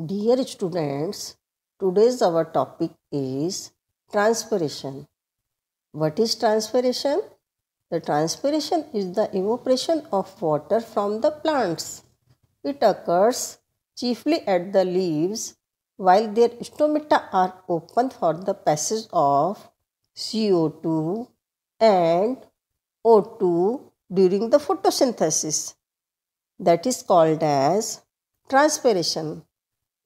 Dear students, today's our topic is transpiration. What is transpiration? The transpiration is the evaporation of water from the plants. It occurs chiefly at the leaves while their stomata are open for the passage of CO2 and O2 during the photosynthesis. That is called as transpiration.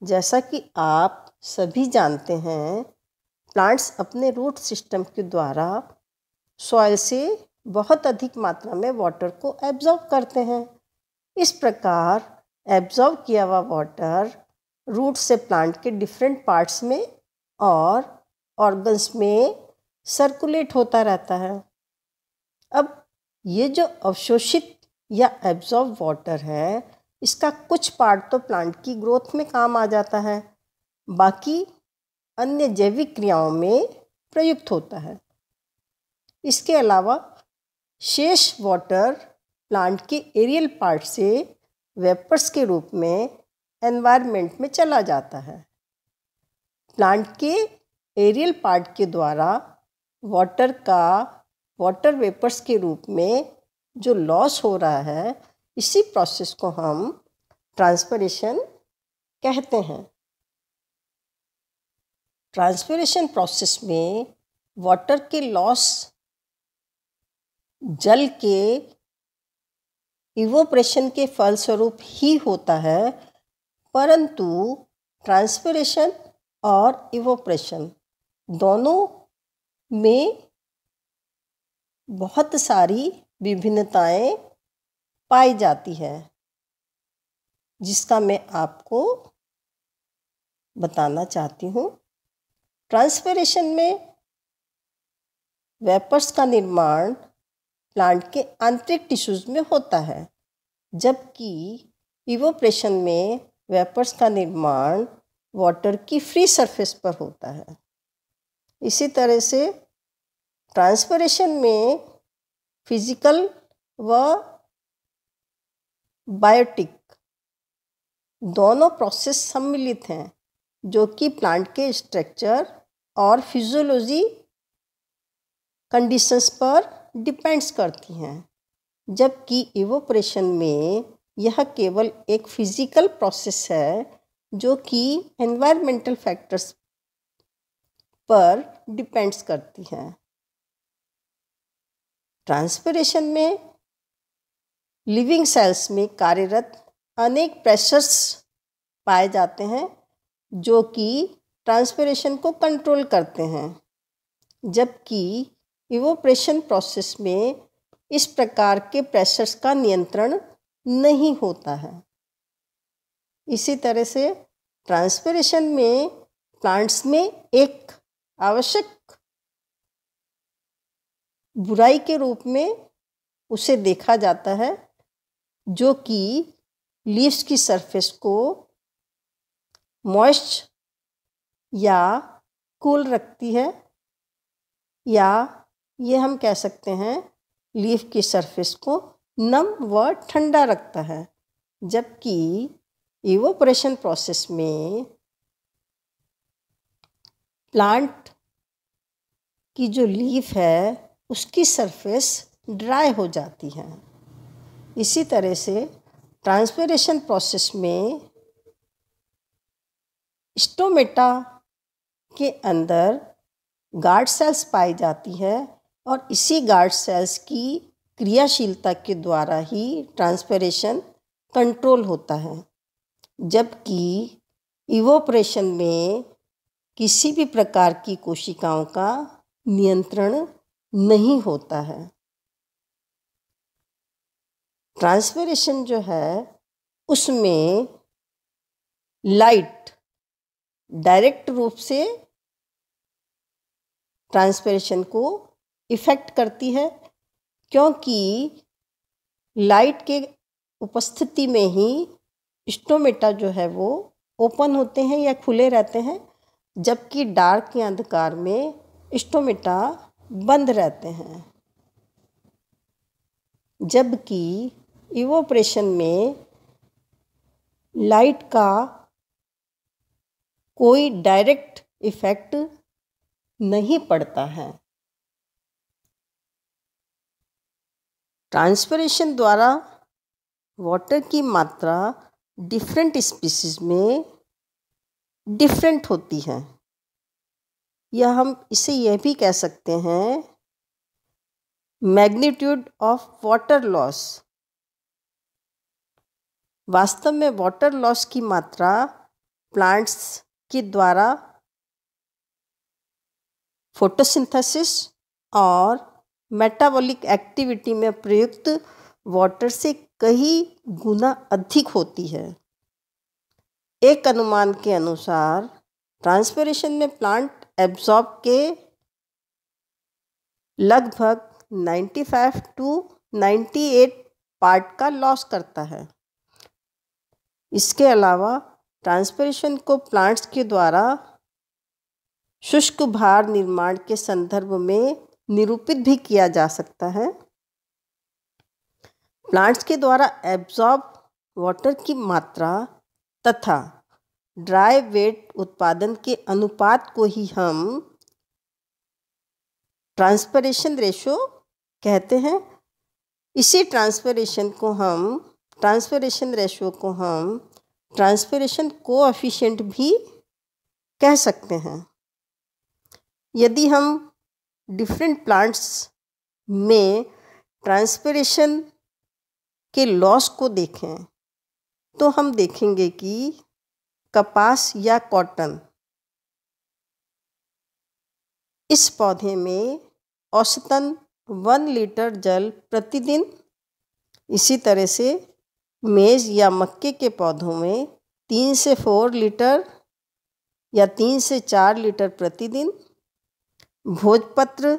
जैसा कि आप सभी जानते हैं, plants अपने root system के द्वारा soil से बहुत अधिक मात्रा में वाटर को एब्जॉर्ब करते हैं। इस प्रकार एब्जॉर्ब किया हुआ वाटर रूट से प्लांट के डिफरेंट पार्ट्स में और ऑर्गन्स में सर्कुलेट होता रहता है। अब ये जो अवशोषित या एब्जॉर्ब वाटर है, इसका कुछ पार्ट तो प्लांट की ग्रोथ में काम आ जाता है, बाकी अन्य जैविक क्रियाओं में प्रयुक्त होता है। इसके अलावा शेष वाटर प्लांट के एरियल पार्ट से वेपर्स के रूप में एनवायरनमेंट में चला जाता है। प्लांट के एरियल पार्ट के द्वारा वाटर वेपर्स के रूप में जो लॉस हो रहा है, इसी प्रोसेस को हम ट्रांसपिरेशन कहते हैं। ट्रांसपिरेशन प्रोसेस में वाटर के लॉस जल के इवोपरेशन के फलस्वरूप ही होता है, परंतु ट्रांसपिरेशन और इवोपरेशन दोनों में बहुत सारी विभिन्नताएं पाई जाती है, जिसका मैं आपको बताना चाहती हूँ। ट्रांसपिरेशन में वेपर्स का निर्माण प्लांट के आंतरिक टिश्यूज में होता है, जबकि इवोपरेशन में वेपर्स का निर्माण वाटर की फ्री सरफेस पर होता है। इसी तरह से ट्रांसपिरेशन में फिजिकल व बायोटिक दोनों प्रोसेस सम्मिलित हैं, जो कि प्लांट के स्ट्रक्चर और फिजियोलॉजी कंडीशंस पर डिपेंड्स करती हैं, जबकि इवोपरेशन में यह केवल एक फिजिकल प्रोसेस है जो कि एनवायरमेंटल फैक्टर्स पर डिपेंड्स करती हैं। ट्रांसपिरेशन में लिविंग सेल्स में कार्यरत अनेक प्रेशर्स पाए जाते हैं, जो कि ट्रांसपिरेशन को कंट्रोल करते हैं, जबकि इवोपरेशन प्रोसेस में इस प्रकार के प्रेशर्स का नियंत्रण नहीं होता है। इसी तरह से ट्रांसपिरेशन में प्लांट्स में एक आवश्यक बुराई के रूप में उसे देखा जाता है, जो कि लीव्स की सरफेस को मॉइस्ट या कूल रखती है, या ये हम कह सकते हैं लीफ की सरफेस को नम व ठंडा रखता है, जबकि इवोपरेशन प्रोसेस में प्लांट की जो लीफ है उसकी सरफेस ड्राई हो जाती है। इसी तरह से ट्रांसपिरेशन प्रोसेस में स्टोमेटा के अंदर गार्ड सेल्स पाई जाती है, और इसी गार्ड सेल्स की क्रियाशीलता के द्वारा ही ट्रांसपिरेशन कंट्रोल होता है, जबकि इवोपरेशन में किसी भी प्रकार की कोशिकाओं का नियंत्रण नहीं होता है। ट्रांसपिरेशन जो है उसमें लाइट डायरेक्ट रूप से ट्रांसपिरेशन को इफ़ेक्ट करती है, क्योंकि लाइट के उपस्थिति में ही स्टोमेटा जो है वो ओपन होते हैं या खुले रहते हैं, जबकि डार्क या अंधकार में स्टोमेटा बंद रहते हैं। जबकि इवोपरेशन में लाइट का कोई डायरेक्ट इफेक्ट नहीं पड़ता है। ट्रांसपिरेशन द्वारा वाटर की मात्रा डिफरेंट स्पीसीज में डिफरेंट होती है, या हम इसे यह भी कह सकते हैं मैग्नीट्यूड ऑफ वाटर लॉस। वास्तव में वाटर लॉस की मात्रा प्लांट्स के द्वारा फोटोसिंथेसिस और मेटाबॉलिक एक्टिविटी में प्रयुक्त वाटर से कई गुना अधिक होती है। एक अनुमान के अनुसार ट्रांसपिरेशन में प्लांट एब्जॉर्ब के लगभग 95 to 98 पार्ट का लॉस करता है। इसके अलावा ट्रांसपिरेशन को प्लांट्स के द्वारा शुष्क भार निर्माण के संदर्भ में निरूपित भी किया जा सकता है। प्लांट्स के द्वारा एब्जॉर्ब वाटर की मात्रा तथा ड्राई वेट उत्पादन के अनुपात को ही हम ट्रांसपिरेशन रेशो कहते हैं। इसी ट्रांसपिरेशन रेशो को हम ट्रांसपिरेशन कोएफिशिएंट भी कह सकते हैं। यदि हम डिफरेंट प्लांट्स में ट्रांसपिरेशन के लॉस को देखें तो हम देखेंगे कि कपास या कॉटन, इस पौधे में औसतन 1 लीटर जल प्रतिदिन, इसी तरह से मेज या मक्के के पौधों में 3 से 4 लीटर या 3 से 4 लीटर प्रतिदिन, भोजपत्र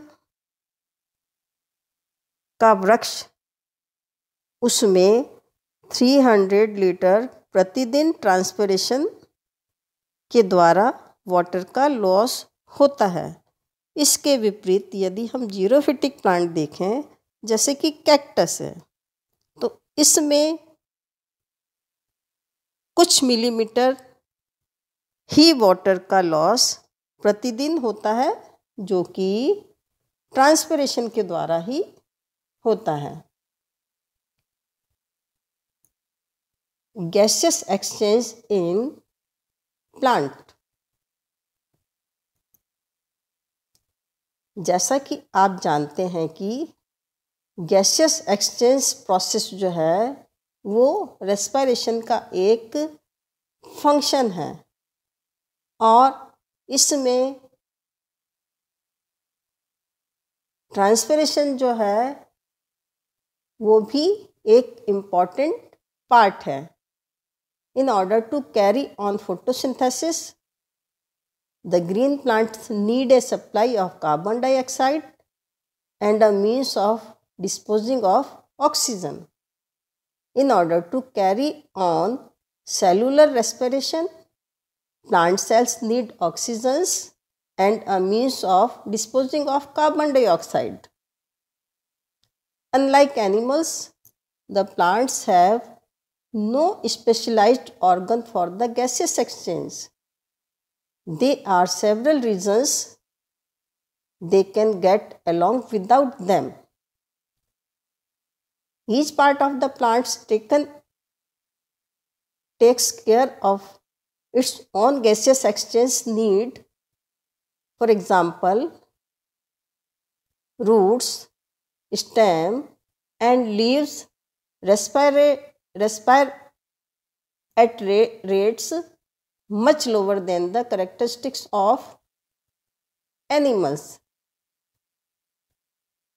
का वृक्ष उसमें 300 लीटर प्रतिदिन ट्रांसपिरेशन के द्वारा वाटर का लॉस होता है। इसके विपरीत यदि हम जीरोफिटिक प्लांट देखें जैसे कि कैक्टस है, तो इसमें कुछ मिलीमीटर ही वाटर का लॉस प्रतिदिन होता है, जो कि ट्रांसपिरेशन के द्वारा ही होता है। Gaseous exchange in plant. जैसा कि आप जानते हैं कि गैसियस एक्सचेंज प्रोसेस जो है वो रेस्पिरेशन का एक फंक्शन है, और इसमें ट्रांसपिरेशन जो है वो भी एक इम्पॉर्टेंट पार्ट है। In order to carry on photosynthesis, the green plants need a supply of carbon dioxide and a means of disposing of oxygen. In order to carry on cellular respiration, plant cells need oxygens and a means of disposing of carbon dioxide. Unlike animals, the plants have no specialized organ for the gaseous exchange. There are several reasons they can get along without them. Each part of the plants takes care of its own gaseous exchange need. For example, roots, stem and leaves respire at rates much lower than the characteristics of animals.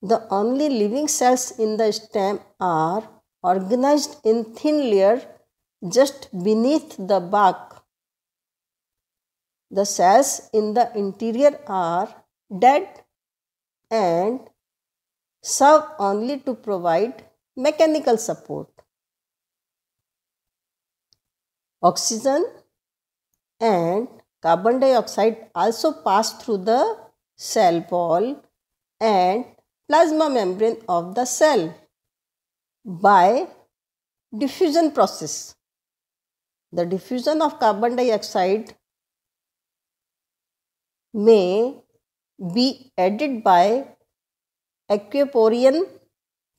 The only living cells in the stem are organized in thin layer just beneath the bark. The cells in the interior are dead and serve only to provide mechanical support. Oxygen and carbon dioxide also pass through the cell wall and plasma membrane of the cell by diffusion process. The diffusion of carbon dioxide may be added by aquaporin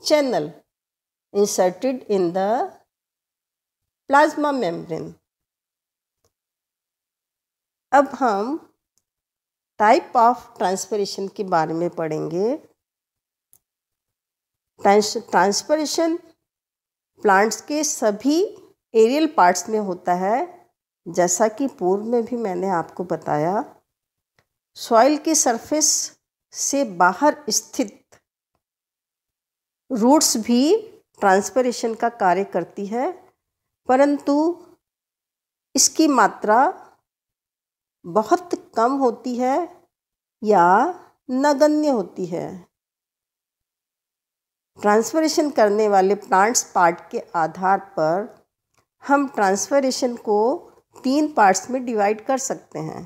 channel inserted in the plasma membrane. अब हम type of transpiration के बारे में पढ़ेंगे। Transpiration plants के सभी aerial parts में होता है, जैसा कि पूर्व में भी मैंने आपको बताया। सॉइल की सरफेस से बाहर स्थित रूट्स भी ट्रांसपिरेशन का कार्य करती है, परंतु इसकी मात्रा बहुत कम होती है या नगण्य होती है। ट्रांसपिरेशन करने वाले प्लांट्स पार्ट के आधार पर हम ट्रांसपिरेशन को 3 पार्ट्स में डिवाइड कर सकते हैं।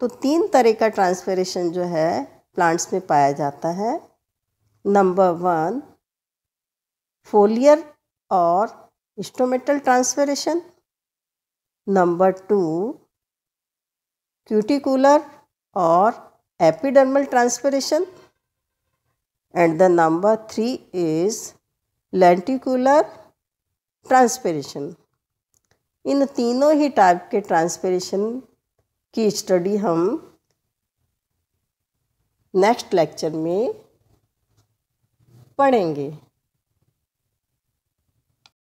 तो 3 तरह का ट्रांसपिरेशन जो है प्लांट्स में पाया जाता है। नंबर 1 फोलियर और स्टोमेटल ट्रांसपिरेशन, नंबर 2 क्यूटिकुलर और epidermal transpiration, and the number 3 is lenticular transpiration. इन तीनों ही टाइप के ट्रांसपिरेशन की स्टडी हम नेक्स्ट लेक्चर में पढ़ेंगे।